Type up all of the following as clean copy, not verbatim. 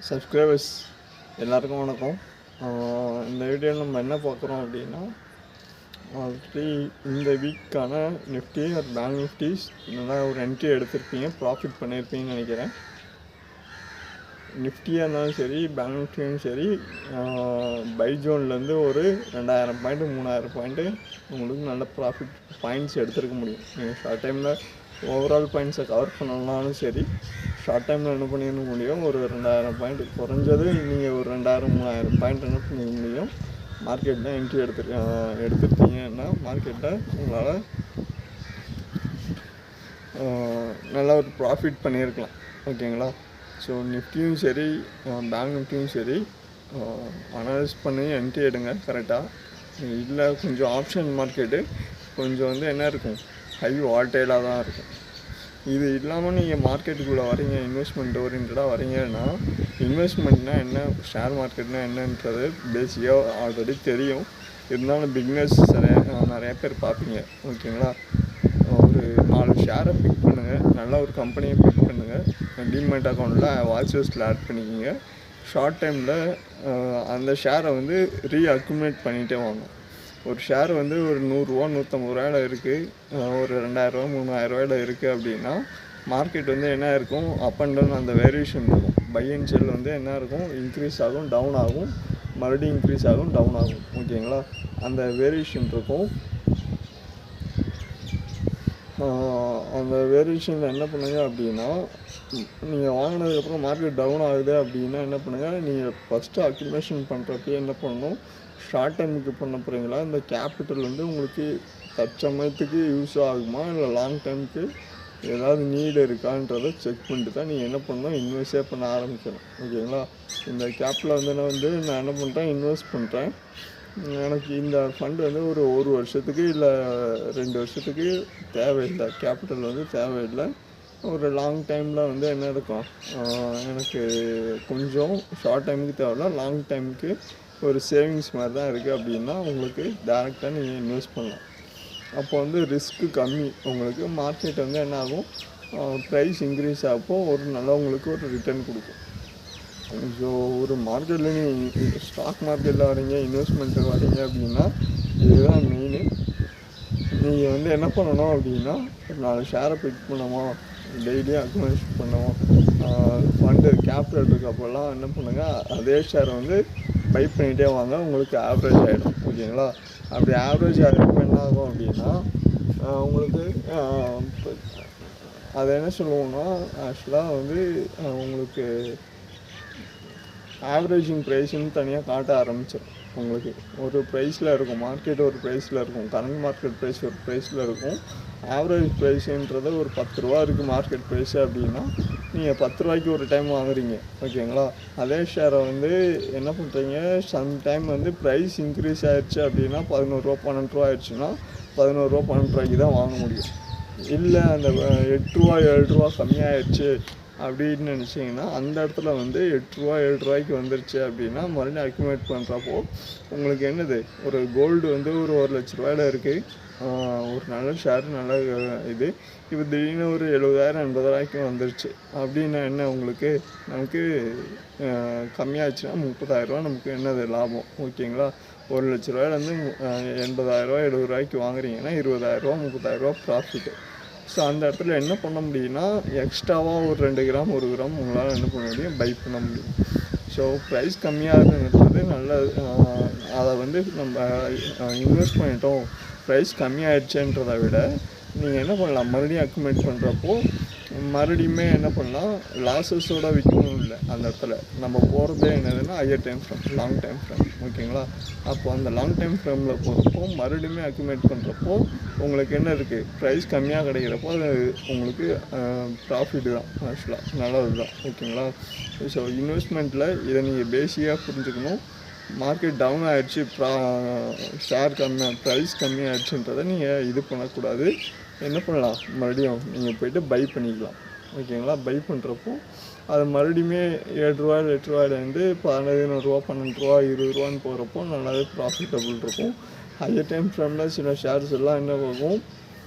Subscribers எல்லாருக்கும் வணக்கம். இந்த வீடியோவில் நம்ம என்ன பார்க்குறோம் அப்படின்னா, ஆல்ரெடி இந்த வீக்கான நிஃப்டி ஒரு பேங்க் நிஃப்டிஸ் நல்லா ஒரு என்ட்ரி எடுத்திருப்பீங்க, ப்ராஃபிட் பண்ணியிருப்பீங்கன்னு நினைக்கிறேன். நிஃப்டியாக இருந்தாலும் சரி, பேங்க் நிஃப்டியும் சரி, பை ஜோன்லேருந்து ஒரு 2000 பாயிண்ட்டு 3000 பாயிண்ட்டு உங்களுக்கு நல்ல ப்ராஃபிட் பாயிண்ட்ஸ் எடுத்துருக்க முடியும். நீங்கள் ஷார்ட் டைமில் ஓவரால் பாயிண்ட்ஸை கவர் பண்ணணும்னாலும் சரி, ஷார்ட் டைமில் என்ன பண்ணிட முடியும், ஒரு 2000 பாயிண்ட் குறைஞ்சது நீங்கள் ஒரு 2000-3000 பாயிண்ட் என்ன பண்ணிக்க முடியும். மார்க்கெட்டில் என்ட்ரி எடுத்துருக்கீங்கன்னா மார்க்கெட்டில் உங்களால் நல்ல ஒரு ப்ராஃபிட் பண்ணியிருக்கலாம். ஓகேங்களா? ஸோ நிஃப்டியும் சரி, பேங்க் நிஃப்டியும் சரி, அனலைஸ் பண்ணி என்ட்ரி எடுங்க கரெக்டாக. இல்லை கொஞ்சம் ஆப்ஷன் மார்க்கெட்டு கொஞ்சம் என்ன இருக்கும், ஹை வால்டைலாக தான் இருக்கும். இது இல்லாமல் நீங்கள் மார்க்கெட்டுக்குள்ளே வரீங்க, இன்வெஸ்ட்மெண்ட் ஓரியன்டாக வரீங்கன்னா, இன்வெஸ்ட்மெண்ட்னால் என்ன, ஷேர் மார்க்கெட்னால் என்னன்றது பேசிக்காக ஆல்ரெடி தெரியும். இருந்தாலும் பிக்னஸ் நிறையா பேர் பார்ப்பீங்க. ஓகேங்களா? ஒரு 4 ஷேரை பிக் பண்ணுங்கள், நல்ல ஒரு கம்பெனியை பிக் பண்ணுங்கள், டிமேட் அக்கௌண்ட்டில் வாட்ச் லிஸ்ட்டில் ஆட் பண்ணிக்கிங்க. ஷார்ட் டைமில் அந்த ஷேரை ரீஅக்குமுலேட் பண்ணிகிட்டே வாங்க. ஒரு ஷேர் ஒரு 100 150 ரூபாயில் இருக்குது, ஒரு 2000 3000 இருக்குது அப்படின்னா, மார்க்கெட் என்ன இருக்கும், அப் அண்ட் டவுன் அந்த வேரியேஷன் இருக்கும். பை அண்ட் செல் என்ன இருக்கும், இன்க்ரீஸ் ஆகும், டவுன் ஆகும், மறுபடியும் இன்க்ரீஸ் ஆகும், டவுன் ஆகும். ஓகேங்களா? அந்த வேரியேஷன் இருக்கும். அந்த வேரியேஷனில் என்ன பண்ணுங்க அப்படின்னா, நீங்கள் வாங்கினதுக்கப்புறம் மார்க்கெட் டவுன் ஆகுது அப்படின்னா என்ன பண்ணுங்கள், நீங்கள் ஃபஸ்ட்டு அக்யூமுலேஷன் பண்ணுறப்ப என்ன பண்ணணும், ஷார்ட் டைமுக்கு பண்ண போகிறீங்களா, இந்த கேபிட்டல் உங்களுக்கு தற்சமயத்துக்கு யூஸ் ஆகுமா, இல்லை லாங் டைமுக்கு ஏதாவது நீடு இருக்கான்றதை செக் பண்ணிட்டு தான் நீங்கள் என்ன பண்ணணும், இன்வெஸ்டே பண்ண ஆரம்பிக்கணும். ஓகேங்களா? இந்த கேப்பில் நான் என்ன பண்ணுறேன், இன்வெஸ்ட் பண்ணுறேன். எனக்கு இந்த ஃபண்டு ஒரு வருஷத்துக்கு இல்லை 2 வருஷத்துக்கு தேவையில்லை, கேபிட்டல் தேவையில்லை. ஒரு லாங் டைமில் என்ன இருக்கும், எனக்கு கொஞ்சம் ஷார்ட் டைமுக்கு தேவையில்ல, லாங் டைமுக்கு ஒரு சேவிங்ஸ் மாதிரி தான் இருக்குது அப்படின்னா உங்களுக்கு டேரெக்டாக நீங்கள் இன்வெஸ்ட் பண்ணலாம். அப்போ ரிஸ்க்கு கம்மி. உங்களுக்கு மார்க்கெட் என்ன ஆகும், ப்ரைஸ் இன்க்ரீஸ் ஆகப்போ ஒரு நல்லா உங்களுக்கு ஒரு ரிட்டர்ன் கொடுக்கும். ஸோ ஒரு மார்க்கெட்டில் நீங்கள் ஸ்டாக் மார்க்கெட்டில் வரீங்க, இன்வெஸ்ட்மெண்ட்டுக்கு வரீங்க அப்படின்னா இதுதான் மெயினு. நீங்கள் என்ன பண்ணணும் அப்படின்னா, ஒரு 4 ஷேரை பிக் பண்ணுவோம், டெய்லியும் அக்யூமுலேஷன் பண்ணுவோம், ஃபண்டு கேபிட்டல் இருக்கப்போல்லாம் என்ன பண்ணுங்கள், அதே ஷேரை பை பண்ணிகிட்டே வாங்க, உங்களுக்கு ஆவரேஜ் ஆகிடும். ஓகேங்களா? அப்படி ஆவரேஜ் ஆகிறப்ப என்ன ஆகும் அப்படின்னா, உங்களுக்கு அதை என்ன சொல்லுவோம்னா, ஆக்சுவலாக உங்களுக்கு ஆவரேஜிங் ப்ரைஸ்ன்னு தனியாக காட்ட ஆரம்பிச்சிடும். உங்களுக்கு ஒரு ப்ரைஸில் இருக்கும், மார்க்கெட் ஒரு ப்ரைஸில் இருக்கும், கரண்ட் மார்க்கெட் ப்ரைஸ் ஒரு ப்ரைஸில் இருக்கும். ஆவரேஜ் ப்ரைஸுன்றது ஒரு 10 ரூபா இருக்குது மார்க்கெட் ப்ரைஸு அப்படின்னா, நீங்கள் 10 ரூபாய்க்கு ஒரு டைம் வாங்குறீங்க. ஓகேங்களா? அதே ஷேரை என்ன பண்ணுறீங்க, சம்டைம் ப்ரைஸ் இன்க்ரீஸ் ஆகிடுச்சு அப்படின்னா 11 ரூபா 12 ரூபா ஆயிடுச்சுன்னா 11 ரூபா 12 ரூபாய்க்கு தான் வாங்க முடியும். இல்லை அந்த 8 ரூபா 7 ரூபா கம்மியாகிடுச்சு அப்படின்னு நினச்சிங்கன்னா, அந்த இடத்துல 8 ரூபா 7 ரூபாய்க்கு வந்துருச்சு அப்படின்னா மறுபடியும் அக்யூமுலேட் பண்ணுறப்போ உங்களுக்கு என்னது, ஒரு கோல்டு ஒரு 1,00,000 ரூபாயில் இருக்குது, ஒரு நல்ல ஷேர், நல்ல இது. இப்போ திடீர்னு ஒரு 70,000 80,000 வந்துருச்சு அப்படின்னா என்ன, உங்களுக்கு நமக்கு கம்மியாச்சுன்னா 30,000 ரூபா நமக்கு என்னது லாபம். ஓகேங்களா? 1,00,000 ரூபாயிலேருந்து 80,000 ரூபா 70 ரூபாய்க்கு வாங்குறீங்கன்னா 20,000 ரூபா 30,000 ரூபா ப்ராஃபிட்டு. ஸோ அந்த இடத்துல என்ன பண்ண முடியும்னா, எக்ஸ்ட்ராவாக ஒரு 2 கிராம் 1 கிராம் உங்களால் என்ன பண்ண முடியும், பை பண்ண முடியும். ஸோ ப்ரைஸ் கம்மியாகுதுன்றது நல்லது. அதை நம்ம இன்வெஸ்ட் பண்ணிட்டோம், ப்ரைஸ் கம்மியாகிடுச்சுன்றதை விட நீங்கள் என்ன பண்ணலாம், மறுபடியும் அக்யூமுலேட் பண்ணுறப்போ மறுபடியுமே என்ன பண்ணலாம், லாஸஸோடு விற்கணும். இல்லை அந்த இடத்துல நம்ம போகிறதே என்னதுன்னா higher time frame, long time frame. ஓகேங்களா? அப்போ அந்த லாங் டைம் ஃப்ரேமில் போகிறப்போ மறுபடியுமே அக்யூமுலேட் பண்ணுறப்போ உங்களுக்கு என்ன இருக்குது, ப்ரைஸ் கம்மியாக கிடைக்கிறப்போ அது உங்களுக்கு ப்ராஃபிட் தான், ஆக்சுவலாக நல்லது தான். ஓகேங்களா? ஸோ இன்வெஸ்ட்மெண்ட்டில் இதை நீங்கள் பேசிக்காக புரிஞ்சுக்கணும். மார்க்கெட் டவுன் ஆகிடுச்சு, ஷேர் ப்ரைஸ் கம்மியாகிடுச்சுன்றதை நீங்கள் இது பண்ணக்கூடாது. என்ன பண்ணலாம், மறுபடியும் நீங்கள் போய்ட்டு பை பண்ணிக்கலாம். ஓகேங்களா? பை பண்ணுறப்போ அது மறுபடியுமே 7 ரூபா 8 ரூபாயிலேருந்து 11 ரூபா 12 ரூபா 20 ரூபான்னு போகிறப்போ நல்லாவே ப்ராஃபிட்டபுள் இருக்கும். ஹையர் டைம் ஃப்ரேமில் சில ஷேர்ஸ் எல்லாம் என்ன ஆகும்,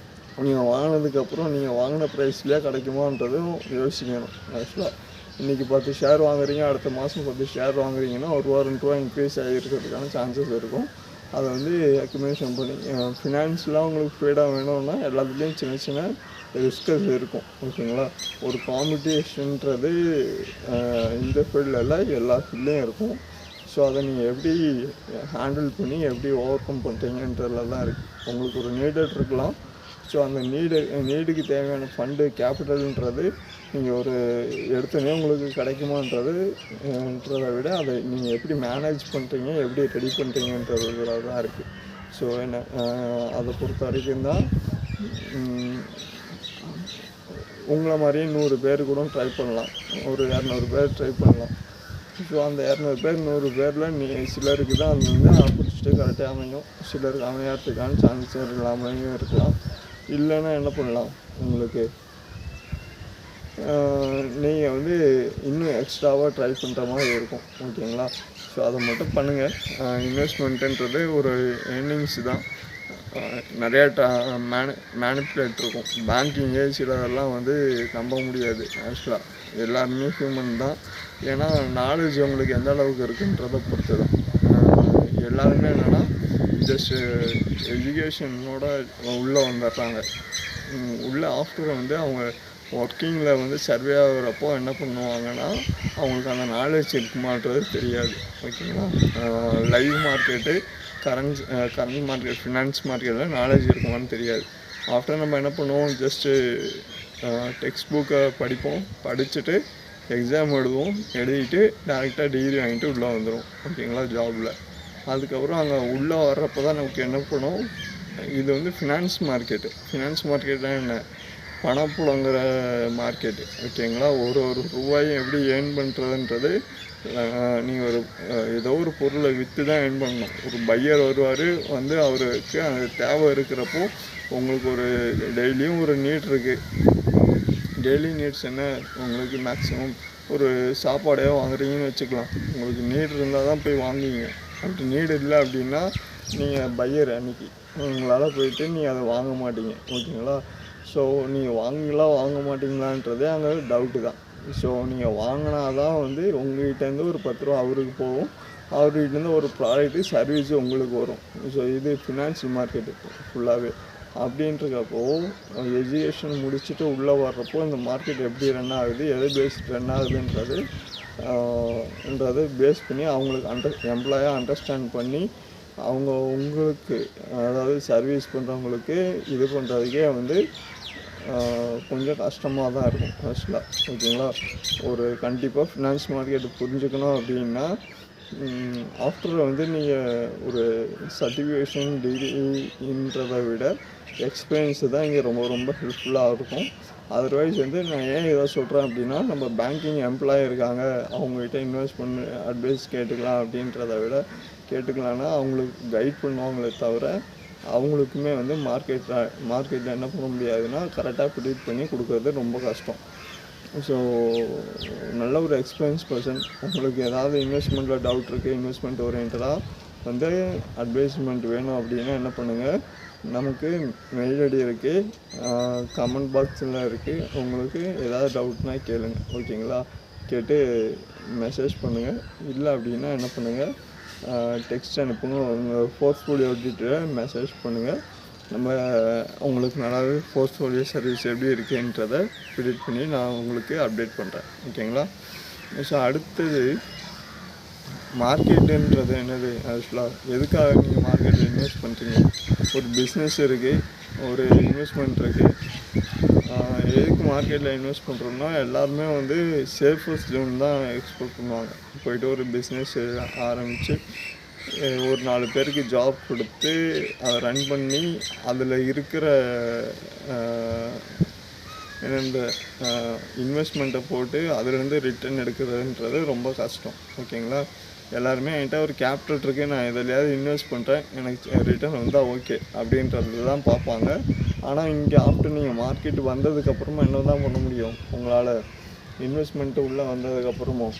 நீங்கள் வாங்கினதுக்கப்புறம் நீங்கள் வாங்கின ப்ரைஸ்லேயே கிடைக்குமான்றதும் யோசிக்கணும். ஆக்சுவலாக இன்றைக்கி 10 ஷேர் வாங்குறீங்க, அடுத்த மாதம் 10 ஷேர் வாங்குறீங்கன்னா ரூபா 2 ரூபா இன்க்ரீஸ் ஆகிருக்கிறதுக்கான சான்சஸ் இருக்கும். அதை வந்து அக்யூமுலேஷன் பண்ணி ஃபினான்ஸ்லாம் உங்களுக்கு ஸ்பீடாக வேணும்னா எல்லாத்துலேயும் சின்ன சின்ன ரிஸ்கஸ் இருக்கும். ஓகேங்களா? ஒரு காம்படிஷன்றது இந்த ஃபீல்டில் இல்லை, எல்லா ஃபீல்ட்லேயும் இருக்கும். ஸோ அதை நீங்கள் எப்படி ஹேண்டில் பண்ணி எப்படி ஓவர் கம் பண்ணுறீங்கன்றதில் தான் இருக்குது. உங்களுக்கு ஒரு நீடட் இருக்கலாம். ஸோ அந்த நீடுக்கு தேவையான ஃபண்டு கேபிட்டல்ன்றது நீங்கள் ஒரு எடுத்தோடனே உங்களுக்கு கிடைக்குமான்றதை விட அதை நீங்கள் எப்படி மேனேஜ் பண்ணுறீங்க, எப்படி ரெடி பண்ணுறீங்கன்றதுல தான் இருக்குது. ஸோ என்ன அதை பொறுத்த வரைக்கும் தான் உங்களை மாதிரியே 100 பேர் கூட ட்ரை பண்ணலாம், ஒரு 200 பேர் ட்ரை பண்ணலாம். ஸோ அந்த 200 பேர் 100 பேரில் சிலருக்கு தான் அது வந்து ஆப்பர்ச்சுனிட்டி கரெக்டாக அமையும், சிலருக்கு அமையாததுக்கான சான்சஸ் இல்லாமையும் இருக்கலாம். இல்லைன்னா என்ன பண்ணலாம், உங்களுக்கு நீங்கள் வந்து இன்னும் எக்ஸ்ட்ராவாக ட்ரை பண்ணுற மாதிரி இருக்கும். ஓகேங்களா? ஸோ அதை மட்டும் பண்ணுங்கள். இன்வெஸ்ட்மெண்ட்டுன்றது ஒரு ஏர்னிங்ஸ் தான். நிறையா மேனிப்புலேட் இருக்கும். பேங்கிங்கே சிலதெல்லாம் வந்து நம்ப முடியாது. ஆக்சுவலாக எல்லாருமே ஹியூமன் தான். ஏன்னா நாலேஜ் உங்களுக்கு எந்த அளவுக்கு இருக்குன்றதை பொறுத்து தான். எல்லாருமே என்னென்னா ஜஸ்ட் எஜுகேஷனோட உள்ளே வந்துடுறாங்க. உள்ளே ஆஃப்டர் வந்து அவங்க ஒர்க்கிங்கில் வந்து சர்வே ஆகிறப்போ என்ன பண்ணுவாங்கன்னா அவங்களுக்கு அந்த நாலேஜ் இருக்குமான்றது தெரியாது. ஓகேங்களா? Live market, current market, finance மார்க்கெட்டில் நாலேஜ் இருக்குமான்னு தெரியாது. ஆஃப்டர் நம்ம என்ன பண்ணுவோம், ஜஸ்ட்டு டெக்ஸ்ட் புக்கை படிப்போம், படிச்சுட்டு எக்ஸாம் எழுதிட்டு டேரெக்டாக டிகிரி வாங்கிட்டு உள்ளே வந்துடும். ஓகேங்களா? ஜாபில் அதுக்கப்புறம் அங்கே உள்ளே வர்றப்போ தான் நமக்கு என்ன பண்ணும், இது வந்து ஃபினான்ஸ் மார்க்கெட்னா என்ன, பணம் புழங்குற மார்க்கெட்டு. ஓகேங்களா? ஒரு ரூபாயும் எப்படி ஏர்ன் பண்ணுறதுன்றது, நீங்கள் ஏதோ ஒரு பொருளை விற்று தான் ஏர்ன் பண்ணணும். ஒரு பையர் வருவார், வந்து அவருக்கு அந்த தேவை இருக்கிறப்போ உங்களுக்கு ஒரு டெய்லியும் ஒரு நீட் இருக்குது. டெய்லி நீட்ஸ் என்ன, உங்களுக்கு மேக்ஸிமம் ஒரு சாப்பாடே வாங்குறீங்கன்னு வச்சுக்கலாம். உங்களுக்கு நீட் இருந்தால் தான் போய் வாங்குவீங்க. அப்படி நீடு இல்லை அப்படின்னா நீங்கள் பையர் அன்றைக்கி உங்களால் போயிட்டு நீங்கள் அதை வாங்க மாட்டீங்க. ஓகேங்களா? ஸோ நீங்கள் வாங்க மாட்டிங்களான்றதே அங்கே டவுட்டு தான். ஸோ நீங்கள் வாங்கினா தான் வந்து உங்கள்கிட்டேருந்து ஒரு 10 ரூபா அவருக்கு போகும், அவர்கிட்டேருந்து ஒரு ப்ராடக்ட்டு சர்வீஸு உங்களுக்கு வரும். ஸோ இது ஃபினான்ஷியல் மார்க்கெட்டு ஃபுல்லாகவே. அப்படின்றப்போ எஜுகேஷன் முடிச்சுட்டு உள்ளே வர்றப்போ இந்த மார்க்கெட் எப்படி ரன் ஆகுது, எதை பேஸ் ரன் ஆகுதுன்றது பேஸ் பண்ணி அவங்களுக்கு எம்ப்ளாயாக அண்டர்ஸ்டாண்ட் பண்ணி அவங்க உங்களுக்கு அதாவது சர்வீஸ் பண்ணுறவங்களுக்கு இது பண்ணுறதுக்கே வந்து கொஞ்சம் கஷ்டமாக தான் இருக்கும் ஆக்சுவலாக. ஓகேங்களா? ஒரு கண்டிப்பாக ஃபினான்ஸ் மார்க்கெட்டு புரிஞ்சுக்கணும் அப்படின்னா ஆஃப்டர் வந்து நீங்கள் ஒரு சர்டிஃபிகேஷன் டிகிரின்றதை விட எக்ஸ்பீரியன்ஸு தான் இங்கே ரொம்ப ரொம்ப ஹெல்ப்ஃபுல்லாக இருக்கும். அதர்வைஸ் வந்து நான் ஏன் இதை சொல்கிறேன் அப்படின்னா, நம்ம பேங்கிங் எம்ப்ளாயி இருக்காங்க, அவங்ககிட்ட இன்வெஸ்ட் பண்ணி அட்வைஸ் கேட்டுக்கலாம் அப்படின்றத விட கேட்டுக்கலான்னா அவங்களுக்கு கைட் பண்ணுவாங்களே தவிர அவங்களுக்குமே வந்து மார்க்கெட்டில் என்ன பண்ண முடியாதுன்னா கரெக்டாக ப்ரிடிக்ட் பண்ணி கொடுக்குறது ரொம்ப கஷ்டம். ஸோ நல்ல ஒரு எக்ஸ்பீரியன்ஸ் பர்சன், உங்களுக்கு ஏதாவது இன்வெஸ்ட்மெண்ட்டில் டவுட் இருக்குது, இன்வெஸ்ட்மெண்ட் ஓரியன்டாக வந்து அட்வைஸ்மெண்ட் வேணும் அப்படின்னா என்ன பண்ணுங்கள், நமக்கு மெயில் ஐடி இருக்குது, கமெண்ட் பாக்ஸில் இருக்குது. உங்களுக்கு ஏதாவது டவுட்னால் கேளுங்க. ஓகேங்களா? கேட்டு மெசேஜ் பண்ணுங்கள். இல்லை அப்படின்னா என்ன பண்ணுங்கள், டெக்ஸ்ட் அனுப்புங்க. உங்கள் போர்ட்ஃபோலியோ டீட்டெயிலை மெசேஜ் பண்ணுங்கள். நம்ம உங்களுக்கு நல்லாவே போர்ட்ஃபோலியோ சர்வீஸ் எப்படி இருக்குன்றதை ப்ரிடிக்ட் பண்ணி நான் உங்களுக்கு அப்டேட் பண்ணுறேன். ஓகேங்களா? ஸோ அடுத்தது மார்க்கெட்டுன்றது என்னது, ஆக்சுவலாக எதுக்காக நீங்கள் மார்க்கெட்டில் இன்வெஸ்ட் பண்ணுறீங்க? ஒரு பிஸ்னஸ் இருக்குது, ஒரு இன்வெஸ்ட்மெண்ட் இருக்குது. எதுக்கு மார்க்கெட்டில் இன்வெஸ்ட் பண்ணுறோம்னா எல்லாருமே வந்து சேஃபஸ்ட் ஜோன் தான் எக்ஸ்போர்ட் பண்ணுவாங்க. போய்ட்டு ஒரு பிஸ்னஸ் ஆரம்பித்து ஒரு 4 பேருக்கு ஜாப் கொடுத்து அதை ரன் பண்ணி அதில் இருக்கிற இந்த இன்வெஸ்ட்மெண்ட்டை போட்டு அதிலேருந்து ரிட்டர்ன் எடுக்கிறதுன்றது ரொம்ப கஷ்டம். ஓகேங்களா? எல்லாருமே என்கிட்ட ஒரு கேபிட்டல் இருக்குது, நான் எதுலையாவது இன்வெஸ்ட் பண்ணுறேன், எனக்கு ரிட்டர்ன் வந்தால் ஓகே அப்படின்றது தான் பார்ப்பாங்க. ஆனால் இங்கே ஆஃப்டர் நீங்கள் மார்க்கெட்டு வந்ததுக்கப்புறமா என்ன தான் பண்ண முடியும், உங்களால் இன்வெஸ்ட்மெண்ட்டு உள்ளே வந்ததுக்கப்புறமும்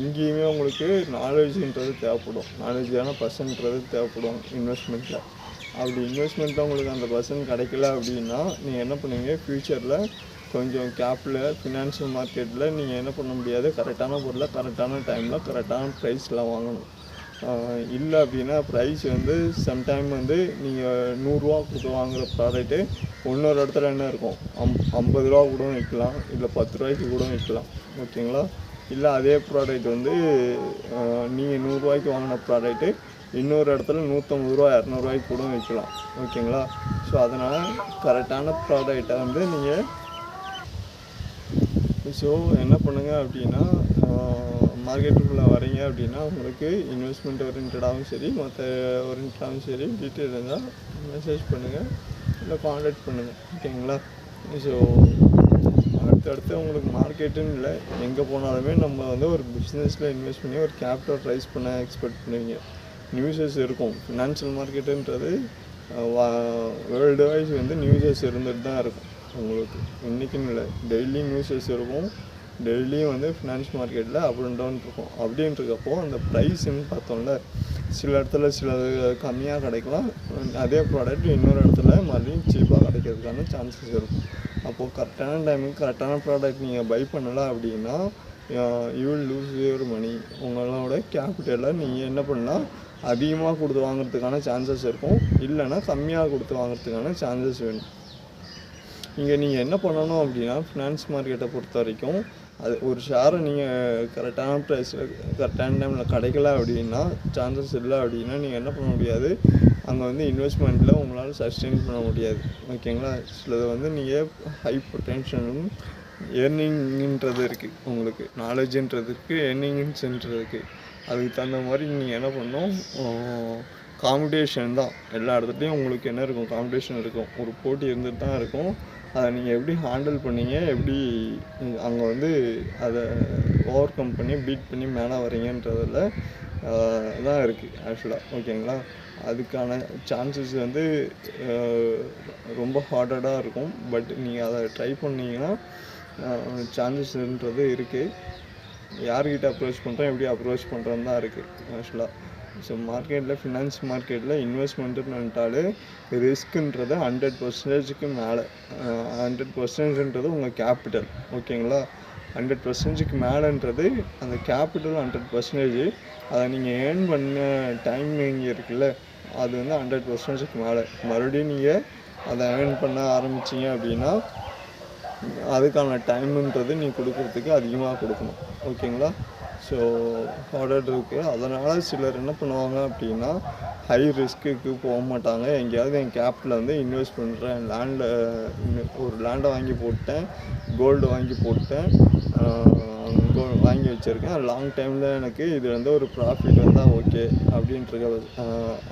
இங்கேயுமே உங்களுக்கு நாலேஜுன்றது தேவைப்படும், நாலேஜான பர்சன்றது தேவைப்படும் இன்வெஸ்ட்மெண்ட்டில். அப்படி இன்வெஸ்ட்மெண்ட்டில் உங்களுக்கு அந்த பர்சன் கிடைக்கல அப்படின்னா நீங்கள் என்ன பண்ணுவீங்க, ஃப்யூச்சரில் கொஞ்சம் ஃபினான்ஷியல் மார்க்கெட்டில் நீங்கள் என்ன பண்ண முடியாது, கரெக்டான பொருளை கரெக்டான டைமில் கரெக்டான ப்ரைஸில் வாங்கணும். இல்லை அப்படின்னா ப்ரைஸ் வந்து சம்டைம் வந்து நீங்கள் 100 கொடுத்து வாங்குகிற ப்ராடக்ட்டு இன்னொரு இடத்துல என்ன இருக்கும், 50 ரூபா கூட விற்கலாம், இல்லை 10 ரூபாய்க்கு கூட விற்கலாம். ஓகேங்களா? இல்லை அதே ப்ராடக்ட் வந்து நீங்கள் 100 வாங்கின ப்ராடக்ட்டு இன்னொரு இடத்துல 150 ரூபா 200 கூட விற்கலாம். ஓகேங்களா? ஸோ அதனால் கரெக்டான ப்ராடக்டை வந்து நீங்கள் என்ன பண்ணுங்கள் அப்படின்னா, மார்க்கெட்டுக்குள்ளே வரீங்க அப்படின்னா உங்களுக்கு இன்வெஸ்ட்மெண்ட் ஓரியன்டாகவும் சரி மற்ற ஓரியன்டாகவும் சரி டீட்டெயில் இருந்தால் மெசேஜ் பண்ணுங்கள், இல்லை காண்டாக்ட் பண்ணுங்கள். ஓகேங்களா? ஸோ அடுத்தடுத்து உங்களுக்கு மார்க்கெட்டுன்னு இல்லை, எங்கே போனாலுமே நம்ம வந்து ஒரு பிஸ்னஸில் இன்வெஸ்ட் பண்ணி ஒரு கேபிட்டல் ரைஸ் பண்ண எக்ஸ்பெக்ட் பண்ணுவீங்க. நியூஸஸ் இருக்கும். ஃபினான்ஷியல் மார்க்கெட்டுன்றது வேர்ல்டு வைஸ் வந்து நியூஸஸ் இருந்துட்டு தான் இருக்கும். உங்களுக்கு இன்றைக்குன்னு இல்லை, டெய்லி நியூஸஸ் இருக்கும். டெய்லியும் வந்து ஃபினான்ஸ் மார்க்கெட்டில் அப் அண்ட் டவுன் இருக்கும். அப்படின்றக்கப்போ அந்த ப்ரைஸுன்னு பார்த்தோம்ல, சில இடத்துல கம்மியாக கிடைக்கலாம், அதே ப்ராடக்ட் இன்னொரு இடத்துல மறுபடியும் சீப்பாக கிடைக்கிறதுக்கான சான்சஸ் இருக்கும். அப்போது கரெக்டான டைமுக்கு கரெக்டான ப்ராடக்ட் நீங்கள் பை பண்ணலை அப்படின்னா you will lose your money. உங்களோட கேபிட்டலை நீங்கள் என்ன பண்ணலாம், அதிகமாக கொடுத்து வாங்குறதுக்கான சான்சஸ் இருக்கும், இல்லைன்னா கம்மியாக கொடுத்து வாங்குறதுக்கான சான்சஸ் வேணும். இங்கே நீங்கள் என்ன பண்ணணும் அப்படின்னா, ஃபினான்ஸ் மார்க்கெட்டை பொறுத்த வரைக்கும் அது ஒரு ஷேரை நீங்கள் கரெக்டான ப்ரைஸில் கரெக்டான டைமில் கிடைக்கல அப்படின்னா, சான்சஸ் இல்லை அப்படின்னா நீங்கள் என்ன பண்ண முடியாது, அங்கே வந்து இன்வெஸ்ட்மெண்ட்டில் உங்களால் சஸ்டெயின் பண்ண முடியாது. ஓகேங்களா? சிலது வந்து நீங்கள் ஹை பொட்டென்ஷியலும் ஏர்னிங்ன்றது இருக்குது, உங்களுக்கு நாலேஜுன்றது இருக்குது, ஏர்னிங்ஸ்ன்றது இருக்குது. அதுக்கு தகுந்த மாதிரி நீங்கள் என்ன பண்ணணும், காம்படிஷன் தான் எல்லா இடத்துலையும். உங்களுக்கு என்ன இருக்கும், காம்படிஷன் இருக்கும், ஒரு போட்டி இருந்துட்டு தான் இருக்கும். அதை நீங்கள் எப்படி ஹேண்டில் பண்ணீங்க, எப்படி அங்கே வந்து அதை ஓவர் கம் பண்ணி பீட் பண்ணி மேலே வரீங்கன்றதில் தான் இருக்குது ஆக்சுவலாக. ஓகேங்களா? அதுக்கான சான்சஸ் வந்து ரொம்ப ஹார்டடாக இருக்கும். பட் நீங்கள் அதை ட்ரை பண்ணிங்கன்னா சான்சஸ்ன்றது இருக்குது. யார்கிட்ட அப்ரோச் பண்ணுறோம், எப்படி அப்ரோச் பண்ணுறோன்னு தான் இருக்குது ஆக்சுவலாக. ஸோ மார்க்கெட்டில் ஃபினான்ஸ் மார்க்கெட்டில் இன்வெஸ்ட்மெண்ட்டுன்னு வந்துட்டாலே ரிஸ்க்குன்றது 100%க்கு மேலே. 100%ன்றது உங்கள் கேபிட்டல். ஓகேங்களா? 100%க்கு மேலேன்றது அந்த கேபிட்டல் 100%. அதை நீங்கள் ஏர்ன் பண்ண டைமிங் இருக்குல்ல, அது வந்து 100%க்கு மேலே. மறுபடியும் நீங்கள் அதை ஏர்ன் பண்ண ஆரம்பிச்சிங்க அப்படின்னா அதுக்கான டைமுன்றது நீ கொடுக்குறதுக்கு அதிகமாக கொடுக்கணும். ஓகேங்களா? ஸோ ஹார்டர் இருக்குது. அதனால் சிலர் என்ன பண்ணுவாங்க அப்படின்னா, ஹை ரிஸ்க்குக்கு போக மாட்டாங்க. எங்கேயாவது என் கேப்பில் வந்து இன்வெஸ்ட் பண்ணுறேன், ஒரு லேண்டை வாங்கி போட்டேன், கோல்டு வாங்கி போட்டேன், வாங்கி வச்சுருக்கேன், லாங் டைமில் எனக்கு இது வந்து ஒரு ப்ராஃபிட் வந்தால் ஓகே அப்படின்ற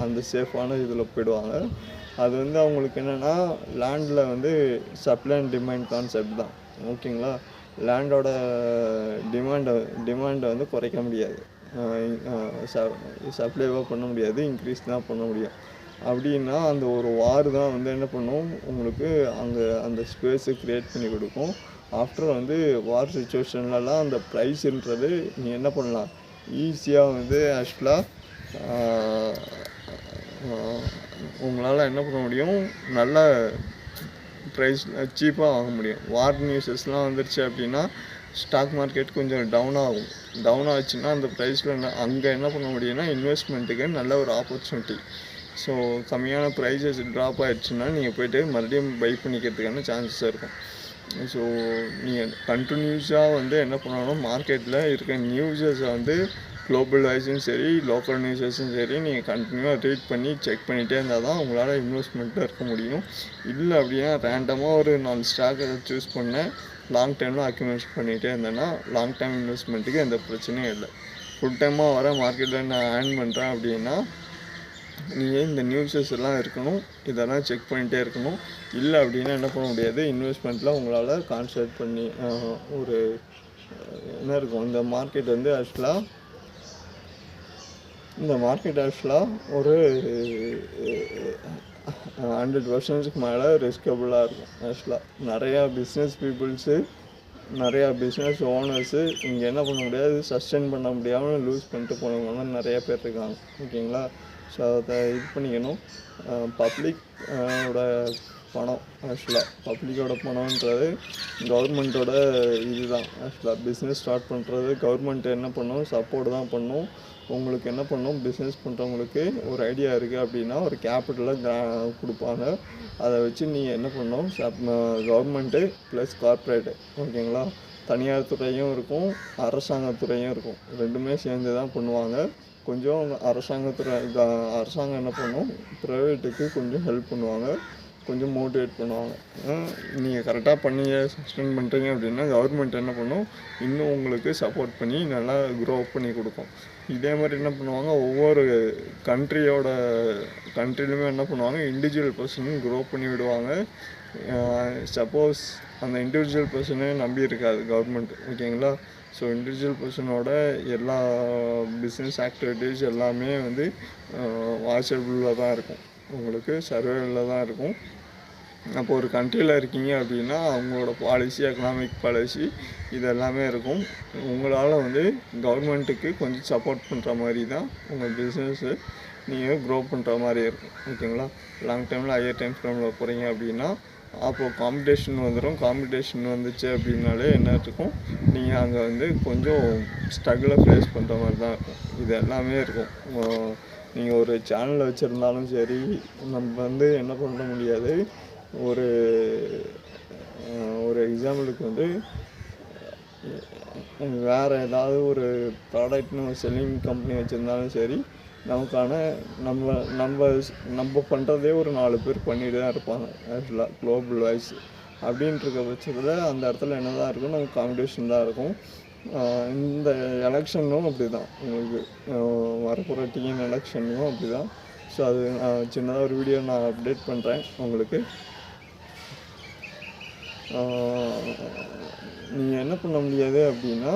அந்த சேஃபான இதில் போயிடுவாங்க. அது வந்து அவங்களுக்கு என்னென்னா, லேண்டில் வந்து சப்ளை அண்ட் டிமாண்ட் கான்செப்ட் தான். ஓகேங்களா? லேண்டோட டிமாண்டை வந்து குறைக்க முடியாது, சப்ளைவாக பண்ண முடியாது, இன்க்ரீஸ் தான் பண்ண முடியும். அப்படின்னா அந்த ஒரு வார் தான் வந்து என்ன பண்ணும், உங்களுக்கு அங்கே அந்த ஸ்பேஸை க்ரியேட் பண்ணி கொடுக்கும். ஆஃப்டர் வந்து வார் சுச்சுவேஷன்லலாம் அந்த ப்ரைஸுன்றது நீ என்ன பண்ணலாம், ஈஸியாக வந்து ஆக்சுவலாக உங்களால் என்ன பண்ண முடியும், நல்ல ப்ரைஸ் சீப்பாக வாங்க முடியும். வார் நியூஸஸ்லாம் வந்துருச்சு அப்படின்னா ஸ்டாக் மார்க்கெட் கொஞ்சம் டவுன் ஆச்சுன்னா அந்த ப்ரைஸில் அங்கே என்ன பண்ண முடியும்னா இன்வெஸ்ட்மெண்ட்டுக்கு நல்ல ஒரு ஆப்பர்ச்சுனிட்டி. ஸோ கம்மியான ப்ரைஸஸ் ட்ராப் ஆகிடுச்சுன்னா நீங்கள் போய்ட்டு மறுபடியும் பை பண்ணிக்கிறதுக்கான சான்சஸ் இருக்கும். ஸோ நீங்கள் கண்டினியூஸாக வந்து என்ன பண்ணணும், மார்க்கெட்டில் இருக்க நியூஸஸை வந்து குளோபல் வைஸும் சரி லோக்கல் நியூஸஸும் சரி நீங்கள் கண்டினியூவாக ரீட் பண்ணி செக் பண்ணிகிட்டே இருந்தால் தான் உங்களால் இன்வெஸ்ட்மெண்ட்டில் இருக்க முடியும். இல்லை அப்படின்னா ரேண்டமாக ஒரு 4 ஸ்டாக்கை சூஸ் பண்ணேன், லாங் டைமில் அக்யூமுலேட் பண்ணிகிட்டே இருந்தேன்னா லாங் டைம் இன்வெஸ்ட்மெண்ட்டுக்கு எந்த பிரச்சனையும் இல்லை. ஃபுல் டைமாக வர மார்க்கெட்டில் நான் ஏர்ன் பண்ணுறேன் அப்படின்னா நீங்கள் இந்த நியூஸஸ் எல்லாம் இருக்கணும், இதெல்லாம் செக் பண்ணிகிட்டே இருக்கணும். இல்லை அப்படின்னா என்ன பண்ண முடியாது, இன்வெஸ்ட்மெண்ட்டில் உங்களால் கான்சன்ட்ரேட் பண்ணி ஒரு என்ன இருக்கும், இந்த மார்க்கெட் வந்து ஆக்சுவலாக ஒரு 100%க்கு மேலே ரிஸ்கபுளாக இருக்கும். ஆக்சுவலாக நிறையா பிஸ்னஸ் பீப்புள்ஸு, நிறையா பிஸ்னஸ் ஓனர்ஸு இங்கே என்ன பண்ண முடியாது, சஸ்டெயின் பண்ண முடியாமல் லூஸ் பண்ணிட்டு போனவங்க நிறையா பேர் இருக்காங்க. ஓகேங்களா? ஸோ அதை இது பண்ணிக்கணும். பப்ளிக் பணம். ஆக்சுவலாக பப்ளிக்கோட பணம்ன்றது கவர்மெண்ட்டோட இதுதான். ஆக்சுவலாக பிஸ்னஸ் ஸ்டார்ட் பண்ணுறது கவர்மெண்ட் என்ன பண்ணும், சப்போர்ட் தான் பண்ணும். உங்களுக்கு என்ன பண்ணும், பிஸ்னஸ் பண்ணுறவங்களுக்கு ஒரு ஐடியா இருக்குது அப்படின்னா ஒரு கேபிட்டலாக கொடுப்பாங்க. அதை வச்சு நீங்கள் என்ன பண்ணணும், கவர்மெண்ட்டு ப்ளஸ் கார்ப்பரேட்டு, ஓகேங்களா, தனியார் துறையும் இருக்கும், அரசாங்கத்துறையும் இருக்கும். ரெண்டுமே சேர்ந்து தான் பண்ணுவாங்க. கொஞ்சம் அரசாங்கம் என்ன பண்ணும், ப்ரைவேட்டுக்கு கொஞ்சம் ஹெல்ப் பண்ணுவாங்க, கொஞ்சம் மோட்டிவேட் பண்ணுவாங்க. நீங்கள் கரெக்டாக பண்ணி சஸ்டெயின் பண்ணுறீங்க அப்படின்னா கவர்மெண்ட் என்ன பண்ணும், இன்னும் உங்களுக்கு சப்போர்ட் பண்ணி நல்லா க்ரோ பண்ணி கொடுக்கும். இதே மாதிரி என்ன பண்ணுவாங்க, ஒவ்வொரு கண்ட்ரிலுமே என்ன பண்ணுவாங்க, இண்டிவிஜுவல் பர்சனும் க்ரோ பண்ணி விடுவாங்க. சப்போஸ் அந்த இண்டிவிஜுவல் பர்சனே நம்பி இருக்காது கவர்மெண்ட், ஓகேங்களா. ஸோ இண்டிவிஜுவல் பர்சனோட எல்லா பிஸ்னஸ் ஆக்டிவிட்டீஸ் எல்லாமே வந்து வாட்சபிளில் தான் இருக்கும், உங்களுக்கு சர்வேவில் தான் இருக்கும். அப்போ ஒரு கண்ட்ரியில் இருக்கீங்க அப்படின்னா அவங்களோட பாலிசி, எக்கனாமிக் பாலிசி இது எல்லாமே இருக்கும். உங்களால் வந்து கவர்மெண்ட்டுக்கு கொஞ்சம் சப்போர்ட் பண்ணுற மாதிரி தான் உங்கள் பிஸ்னஸ்ஸு நீங்கள் க்ரோ பண்ணுற மாதிரி இருக்கும், ஓகேங்களா. லாங் டைமில் ஹையர் டைம் ஃப்ரேமில் போகிறீங்க அப்படின்னா அப்போது காம்படிஷன் வந்துடும். காம்படிஷன் வந்துச்சு அப்படின்னாலே என்ன இருக்கும், நீங்கள் அங்கே வந்து கொஞ்சம் ஸ்ட்ரகிளை ஃபேஸ் பண்ணுற மாதிரி தான் இருக்கும். இது எல்லாமே இருக்கும். நீங்கள் ஒரு சேனல் வச்சுருந்தாலும் சரி, நம்ம வந்து என்ன பண்ண முடியாது, ஒரு எக்ஸாம்பிளுக்கு வந்து வேறு ஏதாவது ஒரு ப்ராடக்ட்னு ஒரு செல்லிங் கம்பெனி வச்சுருந்தாலும் சரி, நமக்கான நம்ம பண்ணுறதே ஒரு 4 பேர் பண்ணிட்டு தான் இருப்பாங்க ஆக்சுவலாக குளோபல் வைஸ். அப்படின்ற பட்சத்தில் அந்த இடத்துல என்ன தான் இருக்கும், நமக்கு காம்படிஷன் தான் இருக்கும். இந்த எலெக்ஷனும் அப்படி தான், உங்களுக்கு வரப்போகிற டிஎன் எலெக்ஷனும் அப்படி தான். ஸோ அது சின்னதாக ஒரு வீடியோ நான் அப்டேட் பண்ணுறேன் உங்களுக்கு. நீங்கள் என்ன பண்ண முடியாது அப்படின்னா,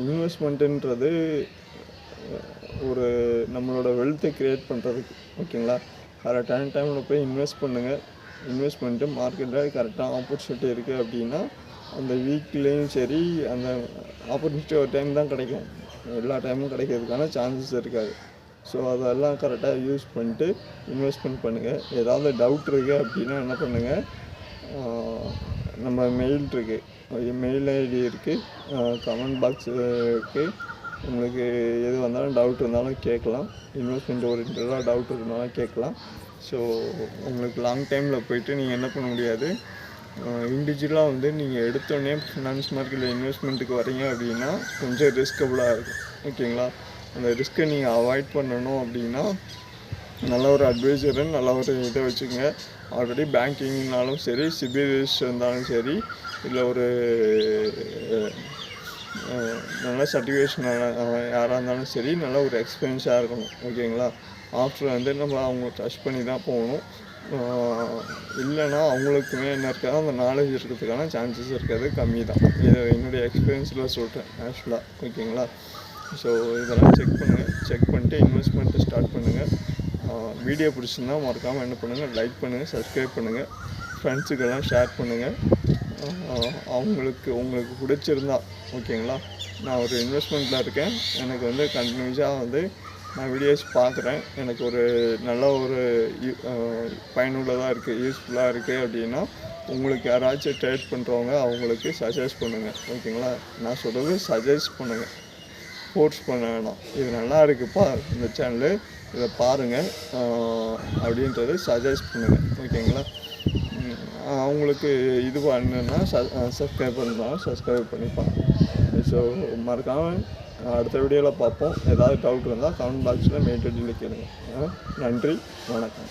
இன்வெஸ்ட்மெண்ட்டுன்றது ஒரு நம்மளோட வெல்த்தை க்ரியேட் பண்ணுறதுக்கு, ஓகேங்களா. கரெக்டான டைமில் போய் இன்வெஸ்ட் பண்ணுங்கள். இன்வெஸ்ட்மெண்ட்டு மார்க்கெட்டில் கரெக்டாக ஆப்பர்ச்சுனிட்டி இருக்குது அப்படின்னா அந்த வீக்லேயும் சரி, அந்த ஆப்பர்ச்சுனிட்டி ஒரு டைம் தான் கிடைக்கும், எல்லா டைமும் கிடைக்கிறதுக்கான சான்சஸ் இருக்காது. ஸோ அதெல்லாம் கரெக்டாக யூஸ் பண்ணிட்டு இன்வெஸ்ட்மெண்ட் பண்ணுங்கள். ஏதாவது டவுட் இருக்குது அப்படின்னா என்ன பண்ணுங்கள், நம்ம மெயில் இருக்குது, மெயில் ஐடி இருக்குது, கமெண்ட் பாக்ஸ் இருக்குது. உங்களுக்கு எது வந்தாலும் டவுட் இருந்தாலும் கேட்கலாம், இன்வெஸ்ட்மெண்ட் ஓரியன்டாக டவுட் இருந்தாலும் கேட்கலாம். ஸோ உங்களுக்கு லாங் டைமில் போய்ட்டு நீங்கள் என்ன பண்ண முடியாது, இண்டிவிஜுவலாக வந்து நீங்கள் எடுத்தோடனே ஃபினான்ஸ் மார்க்கெட்டில் இன்வெஸ்ட்மெண்ட்டுக்கு வரீங்க அப்படின்னா கொஞ்சம் ரிஸ்கபுளாக இருக்கும், ஓகேங்களா. அந்த ரிஸ்க்கை நீங்கள் அவாய்ட் பண்ணணும் அப்படின்னா நல்ல ஒரு அட்வைசரு, நல்ல ஒரு இதை வச்சுங்க. ஆல்ரெடி பேங்கிங்னாலும் சரி, சிபில் இருந்தாலும் சரி, இல்லை ஒரு நல்ல சர்டிஃபிகேஷன் யாராக இருந்தாலும் சரி, நல்ல ஒரு எக்ஸ்பீரியன்ஸாக இருக்கணும், ஓகேங்களா. ஆஃப்டர் வந்து நம்ம அவங்க டச் பண்ணி தான் போகணும். இல்லைன்னா அவங்களுக்குமே என்ன இருக்காது, அந்த நாலேஜ் இருக்கிறதுக்கான சான்சஸ் இருக்காது, கம்மி தான். இதை என்னுடைய எக்ஸ்பீரியன்ஸில் சொல்கிறேன் ஆக்சுவலாக, ஓகேங்களா. ஸோ இதெல்லாம் செக் பண்ணிட்டு இன்வெஸ்ட்மெண்ட்டு ஸ்டார்ட் பண்ணுங்கள். வீடியோ பிடிச்சிருந்தா மறக்காமல் என்ன பண்ணுங்கள், லைக் பண்ணுங்கள், சப்ஸ்கிரைப் பண்ணுங்கள், ஃப்ரெண்ட்ஸுக்கெல்லாம் ஷேர் பண்ணுங்கள். உங்களுக்கு பிடிச்சிருந்தா, ஓகேங்களா. நான் ஒரு இன்வெஸ்ட்மெண்ட்டில் இருக்கேன், எனக்கு வந்து கண்டினியூஸாக வந்து நான் வீடியோஸ் பார்க்குறேன், எனக்கு ஒரு நல்ல ஒரு பயனுள்ளதாக இருக்குது, யூஸ்ஃபுல்லாக இருக்குது அப்படின்னா உங்களுக்கு யாராச்சும் ட்ரேட் பண்ணுறவங்க அவங்களுக்கு சஜஸ்ட் பண்ணுங்கள், ஓகேங்களா. நான் சொல்கிறது சஜஸ்ட் பண்ணுங்கள், ஃபோர்ஸ் பண்ண வேணாம். இது நல்லா இருக்குப்பா இந்த சேனலு, இதை பாருங்கள் அப்படின்றது சஜஸ்ட் பண்ணுங்கள், ஓகேங்களா. அவங்களுக்கு இது பண்ணுன்னா சப்ஸ்கிரைப் பண்ணுறாங்க, சப்ஸ்கிரைப் பண்ணிப்பாங்க. ஸோ மறக்காமல் அடுத்த வீடியோவில் பார்ப்போம். ஏதாவது டவுட் இருந்தால் கமெண்ட் பாக்ஸில் மெயில் ஐடியில் கேளுங்க. நன்றி, வணக்கம்.